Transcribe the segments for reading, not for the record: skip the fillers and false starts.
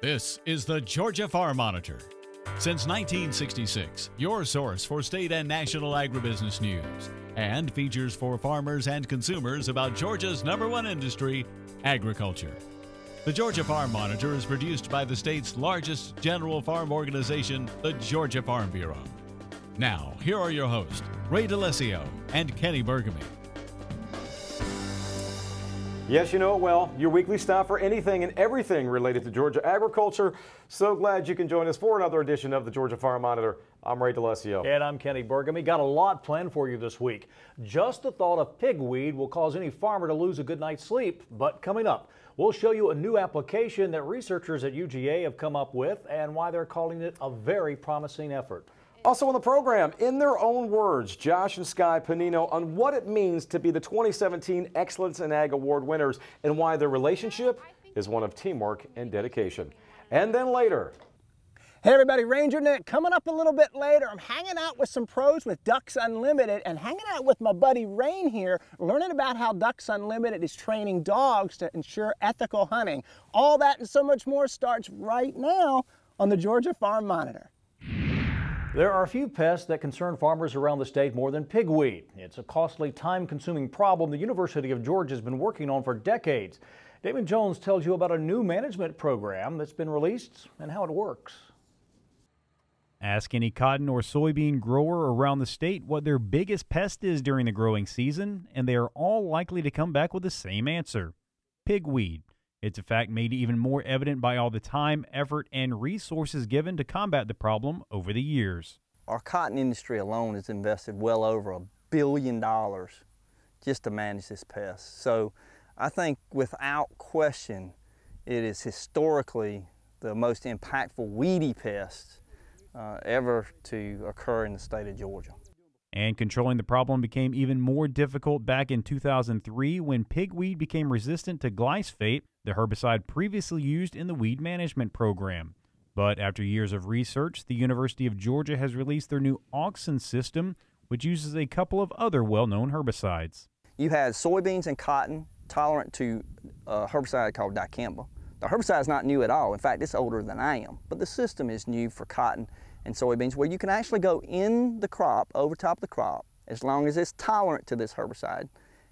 This is the Georgia Farm Monitor. Since 1966, your source for state and national agribusiness news, and features for farmers and consumers about Georgia's #1 industry, agriculture. The Georgia Farm Monitor is produced by the state's largest general farm organization, the Georgia Farm Bureau. Now, here are your hosts, Ray DeLessio and Kenny BURGAMY. Yes, you know it well. Your weekly stop for anything and everything related to Georgia agriculture. So glad you can join us for another edition of the Georgia Farm Monitor. I'm Ray DeLessio. And I'm Kenny BURGAMY. Got a lot planned for you this week. Just the thought of pigweed will cause any farmer to lose a good night's sleep. But coming up, we'll show you a new application that researchers at UGA have come up with and why they're calling it a very promising effort. Also on the program, in their own words, Josh and Sky Panino on what it means to be the 2017 Excellence in Ag Award winners and why their relationship is one of teamwork and dedication. And then later. Hey everybody, Ranger Nick coming up a little bit later. I'm hanging out with some pros with Ducks Unlimited and hanging out with my buddy Rain here, learning about how Ducks Unlimited is training dogs to ensure ethical hunting. All that and so much more starts right now on the Georgia Farm Monitor. There are a few pests that concern farmers around the state more than pigweed. It's a costly, time-consuming problem the University of Georgia has been working on for decades. Damon Jones tells you about a new management program that's been released and how it works. Ask any cotton or soybean grower around the state what their biggest pest is during the growing season, and they are all likely to come back with the same answer: pigweed. It's a fact made even more evident by all the time, effort, and resources given to combat the problem over the years. Our cotton industry alone has invested well over $1 billion just to manage this pest. So I think without question, it is historically the most impactful weedy pest ever to occur in the state of Georgia. And controlling the problem became even more difficult back in 2003 when pigweed became resistant to glyphosate, the herbicide previously used in the weed management program. But after years of research, the University of Georgia has released their new auxin system, which uses a couple of other well-known herbicides. You had soybeans and cotton tolerant to a herbicide called dicamba. The herbicide is not new at all. In fact, it's older than I am. But the system is new for cotton and soybeans, where you can actually go in the crop, over top of the crop, as long as it's tolerant to this herbicide,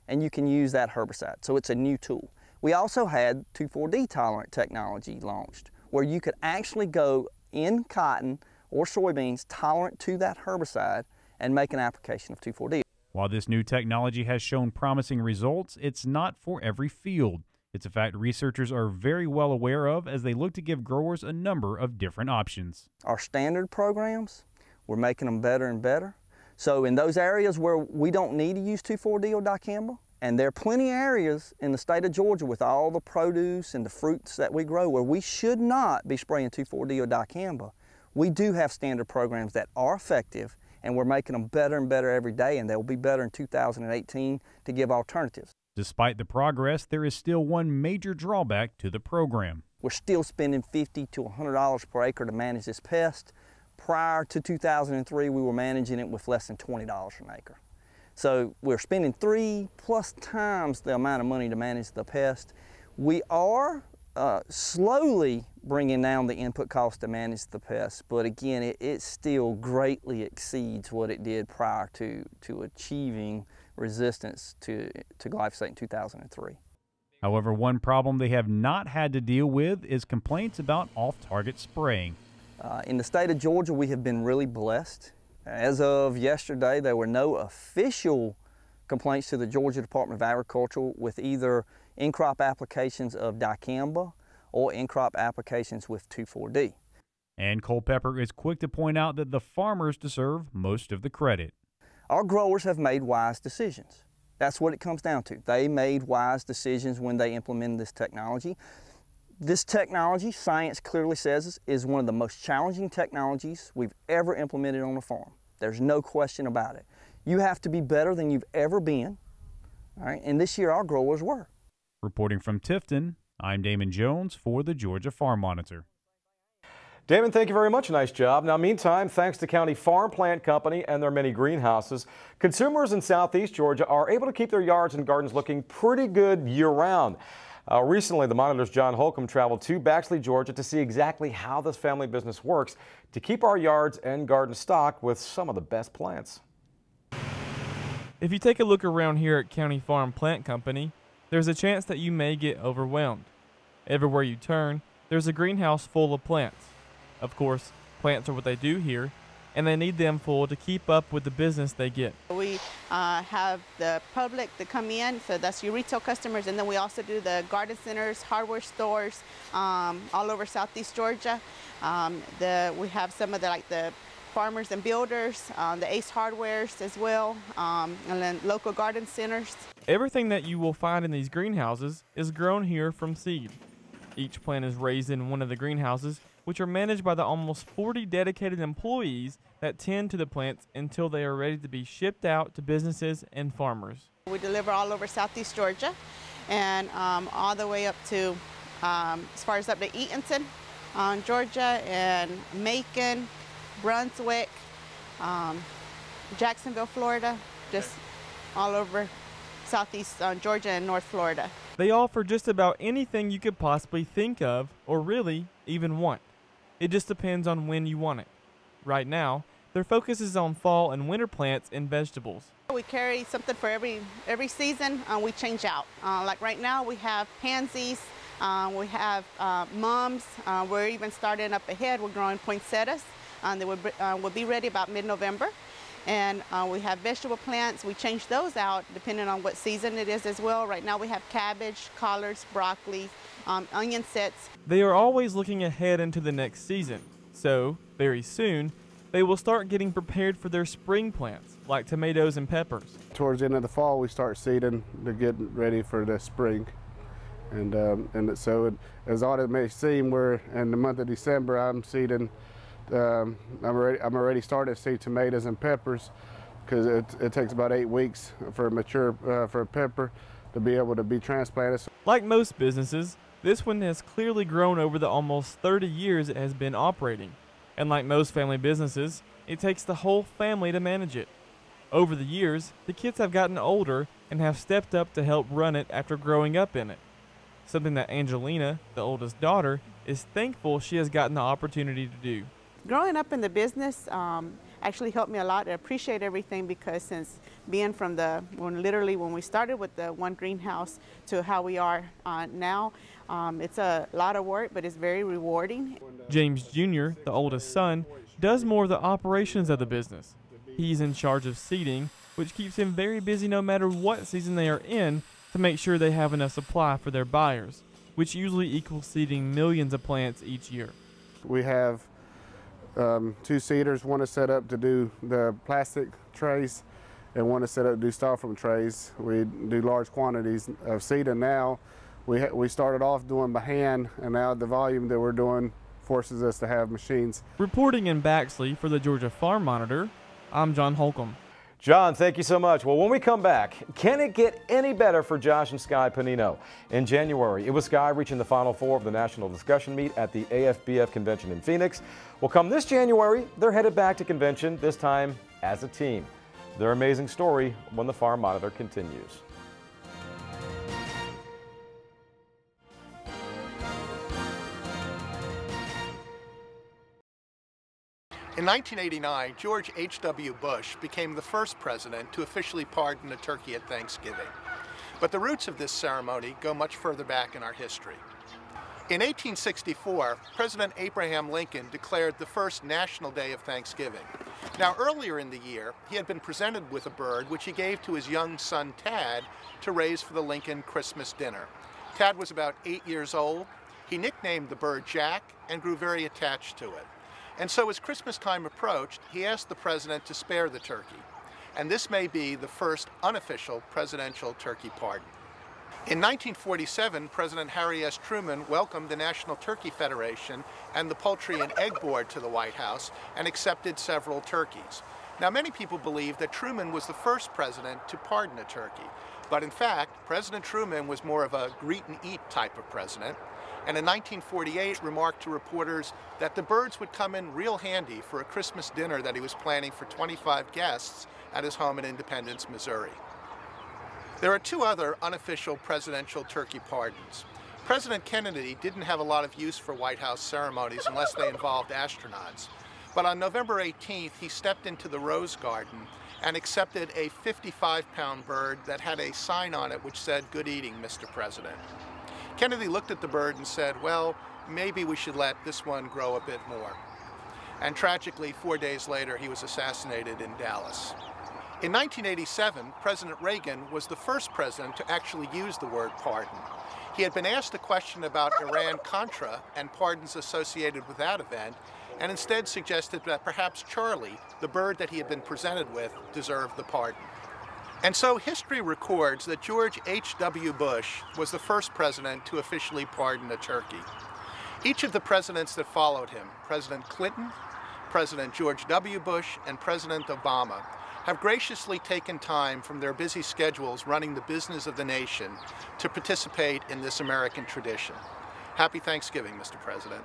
and you can use that herbicide. So it's a new tool. We also had 2,4-D tolerant technology launched, where you could actually go in cotton or soybeans tolerant to that herbicide and make an application of 2,4-D. While this new technology has shown promising results, it's not for every field. It's a fact researchers are very well aware of as they look to give growers a number of different options. Our standard programs, we're making them better and better. So in those areas where we don't need to use 2,4-D or dicamba, and there are plenty of areas in the state of Georgia with all the produce and the fruits that we grow where we should not be spraying 2,4-D or dicamba, we do have standard programs that are effective, and we're making them better and better every day, and they'll be better in 2018 to give alternatives. Despite the progress, there is still one major drawback to the program. We're still spending $50 to $100 per acre to manage this pest. Prior to 2003, we were managing it with less than $20 an acre. So we're spending 3+ times the amount of money to manage the pest. We are slowly bringing down the input cost to manage the pest, but again, it still greatly exceeds what it did prior to achieving resistance to glyphosate in 2003. However, one problem they have not had to deal with is complaints about off-target spraying. In the state of Georgia, we have been really blessed. As of yesterday, there were no official complaints to the Georgia Department of Agriculture with either in-crop applications of dicamba or in-crop applications with 2,4-D. And Culpepper is quick to point out that the farmers deserve most of the credit. Our growers have made wise decisions. That's what it comes down to. They made wise decisions when they implemented this technology. This technology, science clearly says, is one of the most challenging technologies we've ever implemented on a farm. There's no question about it. You have to be better than you've ever been, all right? And this year our growers were. Reporting from Tifton, I'm Damon Jones for the Georgia Farm Monitor. Damon, thank you very much. Nice job. Now, meantime, thanks to County Farm Plant Company and their many greenhouses, consumers in southeast Georgia are able to keep their yards and gardens looking pretty good year-round. Recently, the Monitor's John Holcomb traveled to Baxley, Georgia to see exactly how this family business works to keep our yards and gardens stocked with some of the best plants. If you take a look around here at County Farm Plant Company, there's a chance that you may get overwhelmed. Everywhere you turn, there's a greenhouse full of plants. Of course, plants are what they do here, and they need them full to keep up with the business they get. We have the public that come in, so that's your retail customers, and then we also do the garden centers, hardware stores, all over Southeast Georgia. We have some of the farmers and builders, the Ace Hardwares as well, and then local garden centers. Everything that you will find in these greenhouses is grown here from seed. Each plant is raised in one of the greenhouses, which are managed by the almost 40 dedicated employees that tend to the plants until they are ready to be shipped out to businesses and farmers. We deliver all over Southeast Georgia and all the way up to, as far as up to Eatonton, Georgia, and Macon, Brunswick, Jacksonville, Florida, just all over Southeast Georgia and North Florida. They offer just about anything you could possibly think of or really even want. It just depends on when you want it. Right now, their focus is on fall and winter plants and vegetables. We carry something for every season. We change out. Like right now, we have pansies, we have mums. We're even starting up ahead. We're growing poinsettias. They will be ready about mid-November. And we have vegetable plants. We change those out depending on what season it is as well. Right now we have cabbage, collards, broccoli, onion sets. They are always looking ahead into the next season. So, very soon, they will start getting prepared for their spring plants, like tomatoes and peppers. Towards the end of the fall, we start seeding to get ready for the spring. And so, as odd as it may seem, we're in the month of December, I'm seeding. I'm already started to seed tomatoes and peppers because it takes about 8 weeks for a pepper to be able to be transplanted. Like most businesses, this one has clearly grown over the almost 30 years it has been operating. And like most family businesses, it takes the whole family to manage it. Over the years, the kids have gotten older and have stepped up to help run it after growing up in it. Something that Angelina, the oldest daughter, is thankful she has gotten the opportunity to do. Growing up in the business actually helped me a lot. I appreciate everything because since being from literally when we started with the one greenhouse to how we are now, it's a lot of work, but it's very rewarding. James Jr., the oldest son, does more of the operations of the business. He's in charge of seeding, which keeps him very busy no matter what season they are in to make sure they have enough supply for their buyers, which usually equals seeding millions of plants each year. We have 2 seeders. One is set up to do the plastic trays and one is set up to do styrofoam trays. We do large quantities of seeding now. We started off doing by hand, and now the volume that we're doing forces us to have machines. Reporting in Baxley for the Georgia Farm Monitor, I'm John Holcomb. John, thank you so much. Well, when we come back, can it get any better for Josh and Sky Panino? In January, it was Sky reaching the Final Four of the National Discussion Meet at the AFBF Convention in Phoenix. Well, come this January, they're headed back to convention, this time as a team. Their amazing story when the Farm Monitor continues. In 1989, George H.W. Bush became the first president to officially pardon a turkey at Thanksgiving. But the roots of this ceremony go much further back in our history. In 1864, President Abraham Lincoln declared the first National Day of Thanksgiving. Now, earlier in the year, he had been presented with a bird which he gave to his young son, Tad, to raise for the Lincoln Christmas dinner. Tad was about 8 years old. He nicknamed the bird Jack and grew very attached to it. And so as Christmas time approached, he asked the president to spare the turkey. And this may be the first unofficial presidential turkey pardon. In 1947, President Harry S. Truman welcomed the National Turkey Federation and the Poultry and Egg Board to the White House and accepted several turkeys. Now, many people believe that Truman was the first president to pardon a turkey. But in fact, President Truman was more of a greet-and-eat type of president. And in 1948 remarked to reporters that the birds would come in real handy for a Christmas dinner that he was planning for 25 guests at his home in Independence, Missouri. There are 2 other unofficial presidential turkey pardons. President Kennedy didn't have a lot of use for White House ceremonies unless they involved astronauts. But on November 18th, he stepped into the Rose Garden and accepted a 55-pound bird that had a sign on it which said, "Good eating, Mr. President." Kennedy looked at the bird and said, well, maybe we should let this one grow a bit more. And tragically, 4 days later, he was assassinated in Dallas. In 1987, President Reagan was the first president to actually use the word pardon. He had been asked a question about Iran-Contra and pardons associated with that event, and instead suggested that perhaps Charlie, the bird that he had been presented with, deserved the pardon. And so history records that George H.W. Bush was the first president to officially pardon a turkey. Each of the presidents that followed him, President Clinton, President George W. Bush, and President Obama, have graciously taken time from their busy schedules running the business of the nation to participate in this American tradition. Happy Thanksgiving, Mr. President.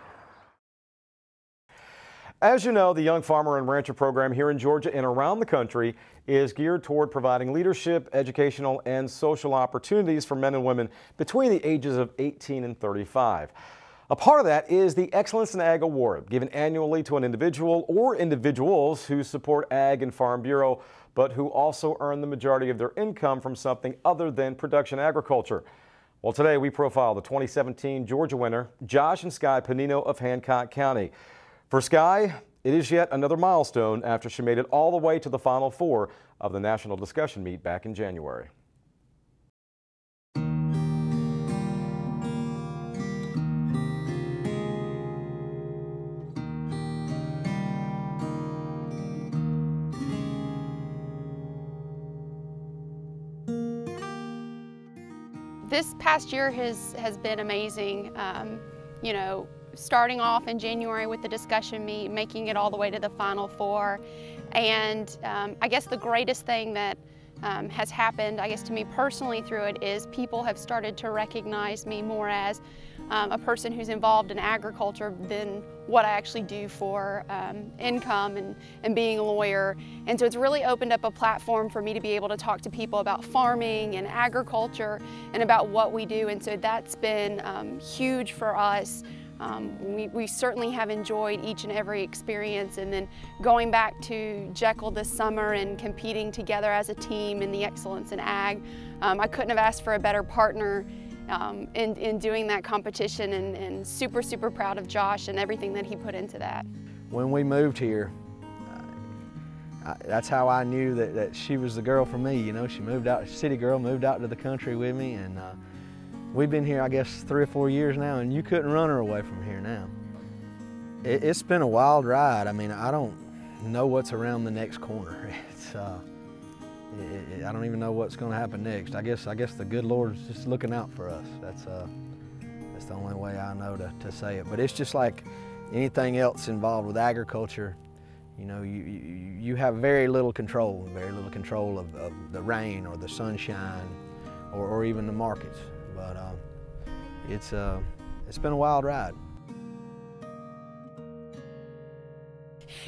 As you know, the Young Farmer and Rancher program here in Georgia and around the country is geared toward providing leadership, educational, and social opportunities for men and women between the ages of 18 and 35. A part of that is the Excellence in Ag Award, given annually to an individual or individuals who support Ag and Farm Bureau, but who also earn the majority of their income from something other than production agriculture. Well, today we profile the 2017 Georgia winner, Josh and Sky Panino of Hancock County. For Sky, it is yet another milestone after she made it all the way to the Final Four of the National Discussion Meet back in January. This past year has been amazing. You know, starting off in January with the discussion meet, making it all the way to the Final Four. And I guess the greatest thing that has happened, I guess to me personally through it, is people have started to recognize me more as a person who's involved in agriculture than what I actually do for income and being a lawyer. And so it's really opened up a platform for me to be able to talk to people about farming and agriculture and about what we do. And so that's been huge for us. We certainly have enjoyed each and every experience, and then going back to Jekyll this summer and competing together as a team in the Excellence in Ag. I couldn't have asked for a better partner in doing that competition, and super, super proud of Josh and everything that he put into that. When we moved here, that's how I knew that she was the girl for me. You know, she moved out, city girl, moved out to the country with me, and we've been here, I guess, 3 or 4 years now, and you couldn't run her away from here now. It's been a wild ride. I mean, I don't know what's around the next corner. I don't even know what's going to happen next. I guess the good Lord's just looking out for us. That's the only way I know to say it. But it's just like anything else involved with agriculture. You know, you have very little control of the rain or the sunshine or even the markets. But it's been a wild ride.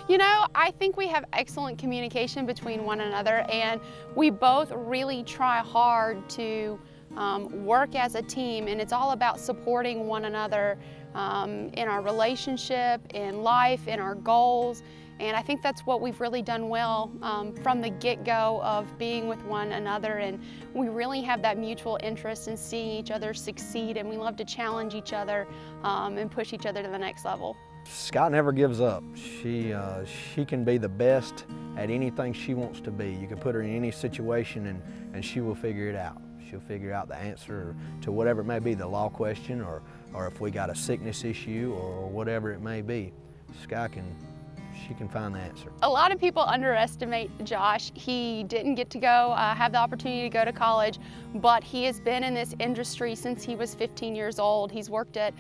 You know, I think we have excellent communication between one another, and we both really try hard to work as a team, and it's all about supporting one another in our relationship, in life, in our goals. And I think that's what we've really done well from the get-go of being with one another. And we really have that mutual interest in seeing each other succeed, and we love to challenge each other and push each other to the next level. Scott never gives up. She can be the best at anything she wants to be. You can put her in any situation and she will figure it out. She'll figure out the answer to whatever it may be, the law question or if we got a sickness issue or whatever it may be. She can find the answer. A lot of people underestimate Josh. He didn't get to go have the opportunity to go to college, but he has been in this industry since he was 15 years old. He's worked at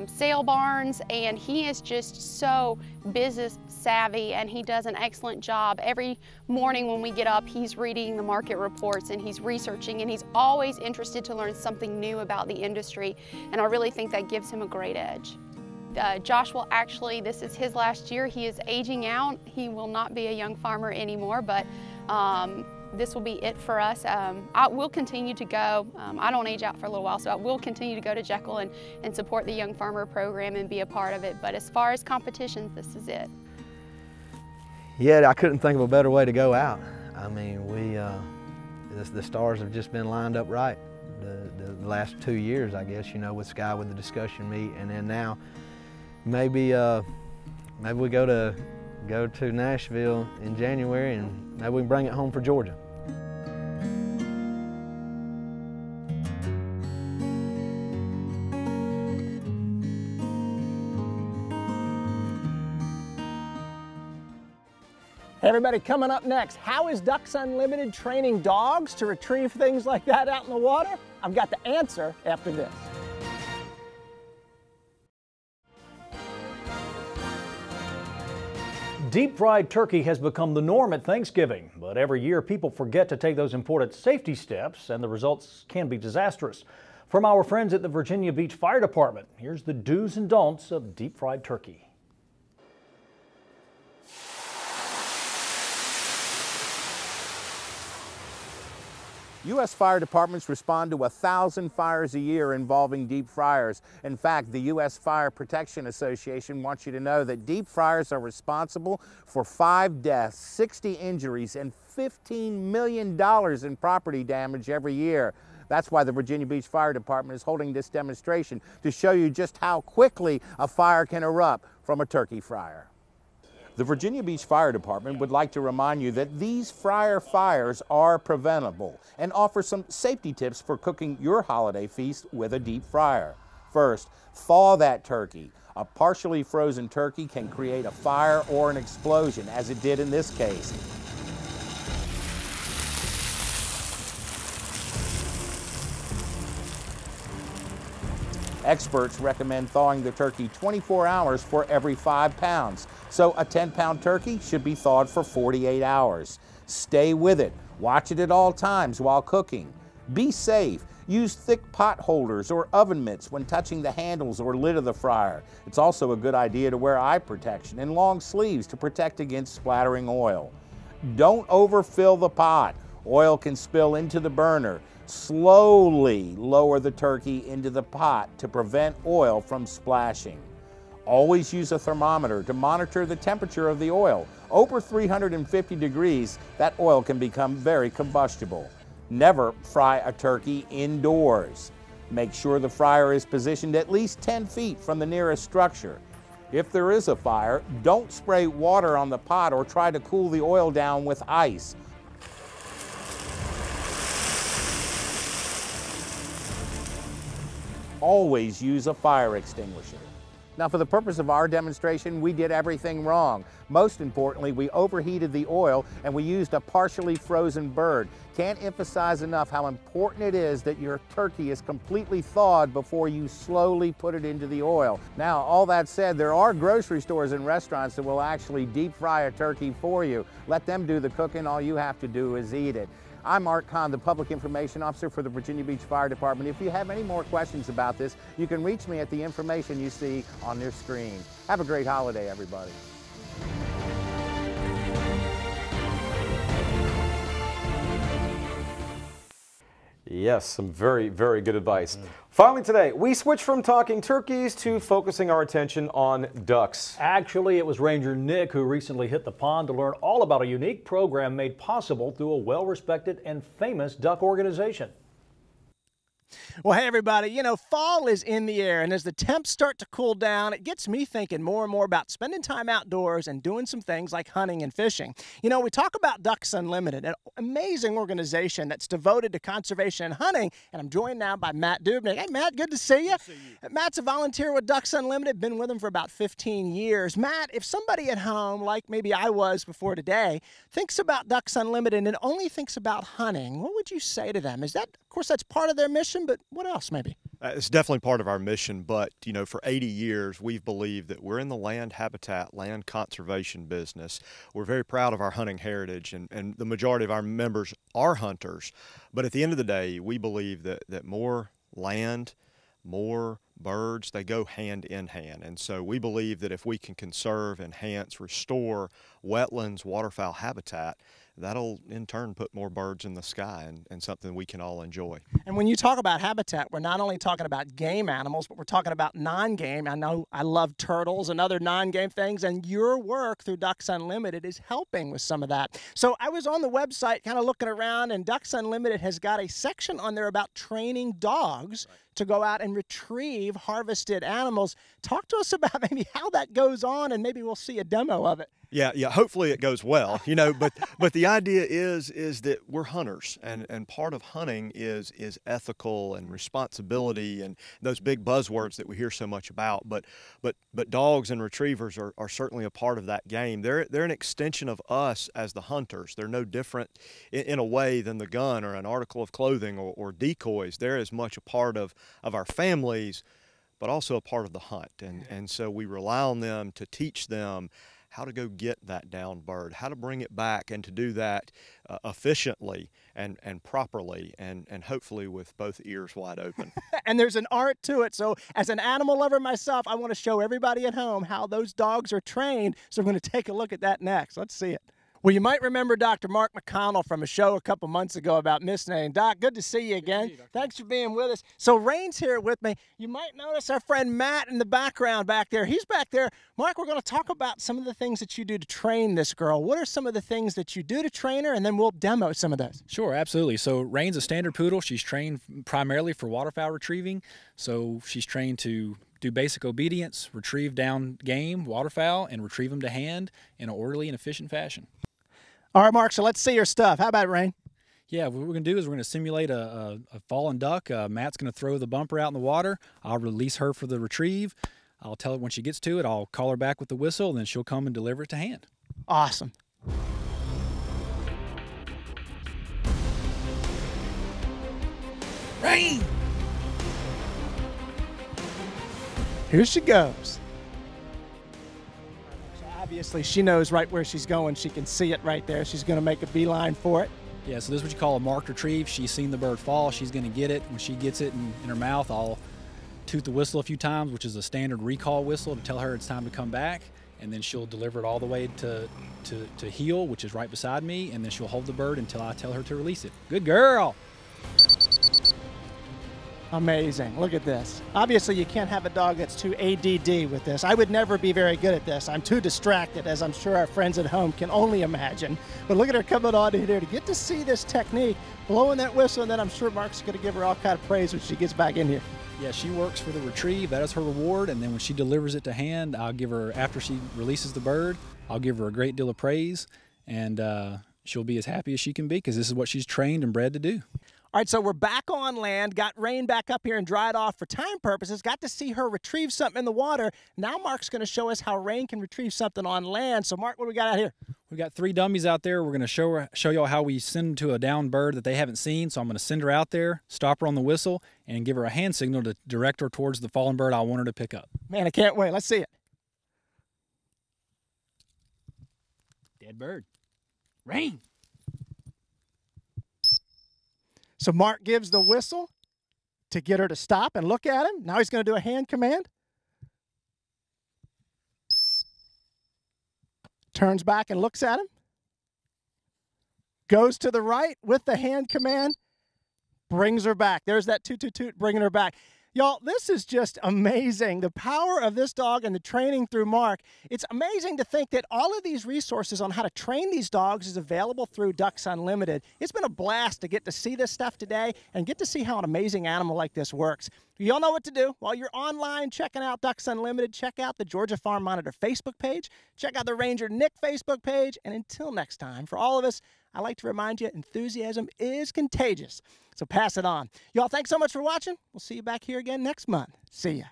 sale barns, and he is just so business savvy, and he does an excellent job. Every morning when we get up, he's reading the market reports and he's researching, and he's always interested to learn something new about the industry, and I really think that gives him a great edge. Josh will actually, this is his last year, he is aging out. He will not be a young farmer anymore, but this will be it for us. I will continue to go. I don't age out for a little while, so I will continue to go to Jekyll and support the Young Farmer program and be a part of it. But as far as competitions, this is it. Yeah, I couldn't think of a better way to go out. I mean, the stars have just been lined up right. The last 2 years, I guess, you know, with Sky with the discussion meet, and then now maybe we go to Nashville in January, and maybe we can bring it home for Georgia. Hey everybody, coming up next, how is Ducks Unlimited training dogs to retrieve things like that out in the water? I've got the answer after this. Deep-fried turkey has become the norm at Thanksgiving, but every year people forget to take those important safety steps, and the results can be disastrous. From our friends at the Virginia Beach Fire Department, here's the do's and don'ts of deep-fried turkey. U.S. fire departments respond to 1,000 fires a year involving deep fryers. In fact, the U.S. Fire Protection Association wants you to know that deep fryers are responsible for 5 deaths, 60 injuries, and $15 million in property damage every year. That's why the Virginia Beach Fire Department is holding this demonstration to show you just how quickly a fire can erupt from a turkey fryer. The Virginia Beach Fire Department would like to remind you that these fryer fires are preventable and offer some safety tips for cooking your holiday feast with a deep fryer. First, thaw that turkey. A partially frozen turkey can create a fire or an explosion, as it did in this case. Experts recommend thawing the turkey 24 hours for every 5 pounds. So a 10-pound turkey should be thawed for 48 hours. Stay with it. Watch it at all times while cooking. Be safe. Use thick pot holders or oven mitts when touching the handles or lid of the fryer. It's also a good idea to wear eye protection and long sleeves to protect against splattering oil. Don't overfill the pot. Oil can spill into the burner. Slowly lower the turkey into the pot to prevent oil from splashing. Always use a thermometer to monitor the temperature of the oil. Over 350 degrees, that oil can become very combustible. Never fry a turkey indoors. Make sure the fryer is positioned at least 10 feet from the nearest structure. If there is a fire, don't spray water on the pot or try to cool the oil down with ice. Always use a fire extinguisher. Now, for the purpose of our demonstration, we did everything wrong. Most importantly, we overheated the oil and we used a partially frozen bird. Can't emphasize enough how important it is that your turkey is completely thawed before you slowly put it into the oil. Now, all that said, there are grocery stores and restaurants that will actually deep fry a turkey for you. Let them do the cooking. All you have to do is eat it. I'm Art Kahn, the Public Information Officer for the Virginia Beach Fire Department. If you have any more questions about this, you can reach me at the information you see on your screen. Have a great holiday, everybody. Yes, some very, very good advice. Finally today, we switch from talking turkeys to focusing our attention on ducks. Actually, it was Ranger Nick who recently hit the pond to learn all about a unique program made possible through a well-respected and famous duck organization. Well, hey, everybody, you know, fall is in the air, and as the temps start to cool down, it gets me thinking more and more about spending time outdoors and doing some things like hunting and fishing. You know, we talk about Ducks Unlimited, an amazing organization that's devoted to conservation and hunting, and I'm joined now by Matt Dubnik. Hey, Matt, good to see you. Good to see you. Matt's a volunteer with Ducks Unlimited, been with them for about 15 years. Matt, if somebody at home, like maybe I was before today, thinks about Ducks Unlimited and only thinks about hunting, what would you say to them? Is that, of course, that's part of their mission, but what else maybe? It's definitely part of our mission, but you know, for 80 years we've believed that we're in the land habitat, land conservation business. We're very proud of our hunting heritage, and the majority of our members are hunters. But at the end of the day, we believe that more land, more birds, they go hand in hand. And so we believe that if we can conserve, enhance, restore wetlands, waterfowl habitat, that'll in turn put more birds in the sky and something we can all enjoy. And when you talk about habitat, we're not only talking about game animals, but we're talking about non-game. I know I love turtles and other non-game things, and your work through Ducks Unlimited is helping with some of that. So I was on the website kind of looking around, and Ducks Unlimited has got a section on there about training dogs to go out and retrieve harvested animals. Talk to us about maybe how that goes on, and maybe we'll see a demo of it. Yeah, hopefully it goes well, you know, but the idea is that we're hunters, and part of hunting is ethical and responsibility and those big buzzwords that we hear so much about, but dogs and retrievers are certainly a part of that game. They're an extension of us as the hunters. They're no different in a way than the gun or an article of clothing or decoys. They're as much a part of our families, but also a part of the hunt, and so we rely on them to teach them how to go get that downed bird, how to bring it back, and to do that efficiently and properly, and hopefully with both ears wide open. And there's an art to it. So as an animal lover myself, I want to show everybody at home how those dogs are trained. So we're going to take a look at that next. Let's see it. Well, you might remember Dr. Mark McConnell from a show a couple months ago about misnaming. Doc, good to see you again. Thanks for being with us. So Rain's here with me. You might notice our friend Matt in the background back there. He's back there. Mark, we're going to talk about some of the things that you do to train this girl. What are some of the things that you do to train her, and then we'll demo some of those. Sure, absolutely. So Rain's a standard poodle. She's trained primarily for waterfowl retrieving. So she's trained to do basic obedience, retrieve down game, waterfowl, and retrieve them to hand in an orderly and efficient fashion. All right, Mark, so let's see your stuff. How about it, Rain? Yeah, what we're going to do is we're going to simulate a fallen duck. Matt's going to throw the bumper out in the water. I'll release her for the retrieve. I'll tell her when she gets to it, I'll call her back with the whistle, and then she'll come and deliver it to hand. Awesome. Rain! Here she goes. Obviously, she knows right where she's going. She can see it right there. She's going to make a beeline for it. Yeah, so this is what you call a marked retrieve. She's seen the bird fall. She's going to get it. When she gets it in her mouth, I'll toot the whistle a few times, which is a standard recall whistle to tell her it's time to come back. And then she'll deliver it all the way to heel, which is right beside me. And then she'll hold the bird until I tell her to release it. Good girl. Amazing. Look at this. Obviously, you can't have a dog that's too ADD with this. I would never be very good at this. I'm too distracted, as I'm sure our friends at home can only imagine. But look at her coming on in here to get to see this technique, blowing that whistle, and then I'm sure Mark's going to give her all kind of praise when she gets back in here. Yeah, she works for the retrieve. That is her reward. And then when she delivers it to hand, I'll give her, after she releases the bird, I'll give her a great deal of praise. And she'll be as happy as she can be because this is what she's trained and bred to do. All right, so we're back on land, got Rain back up here and dried off for time purposes, got to see her retrieve something in the water. Now Mark's going to show us how Rain can retrieve something on land. So Mark, what do we got out here? We've got 3 dummies out there. We're going to show y'all how we send to a downed bird that they haven't seen. So I'm going to send her out there, stop her on the whistle, and give her a hand signal to direct her towards the fallen bird I want her to pick up. Man, I can't wait. Let's see it. Dead bird. Rain. So Mark gives the whistle to get her to stop and look at him. Now he's going to do a hand command. Turns back and looks at him. Goes to the right with the hand command. Brings her back. There's that toot, toot, toot, bringing her back. Y'all, this is just amazing. The power of this dog and the training through Mark. It's amazing to think that all of these resources on how to train these dogs is available through Ducks Unlimited. It's been a blast to get to see this stuff today and get to see how an amazing animal like this works. Y'all know what to do. While you're online checking out Ducks Unlimited, check out the Georgia Farm Monitor Facebook page. Check out the Ranger Nick Facebook page. And until next time, for all of us, I like to remind you, enthusiasm is contagious. So pass it on. Y'all, thanks so much for watching. We'll see you back here again next month. See ya.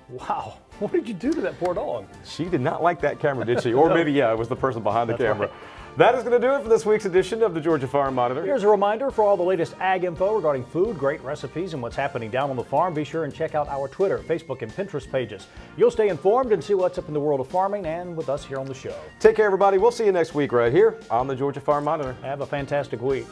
Wow. What did you do to that poor dog? She did not like that camera, did she? Or maybe, yeah, it was the person behind the camera. Right. That is going to do it for this week's edition of the Georgia Farm Monitor. Here's a reminder for all the latest ag info regarding food, great recipes, and what's happening down on the farm. Be sure and check out our Twitter, Facebook, and Pinterest pages. You'll stay informed and see what's up in the world of farming and with us here on the show. Take care, everybody. We'll see you next week right here on the Georgia Farm Monitor. Have a fantastic week.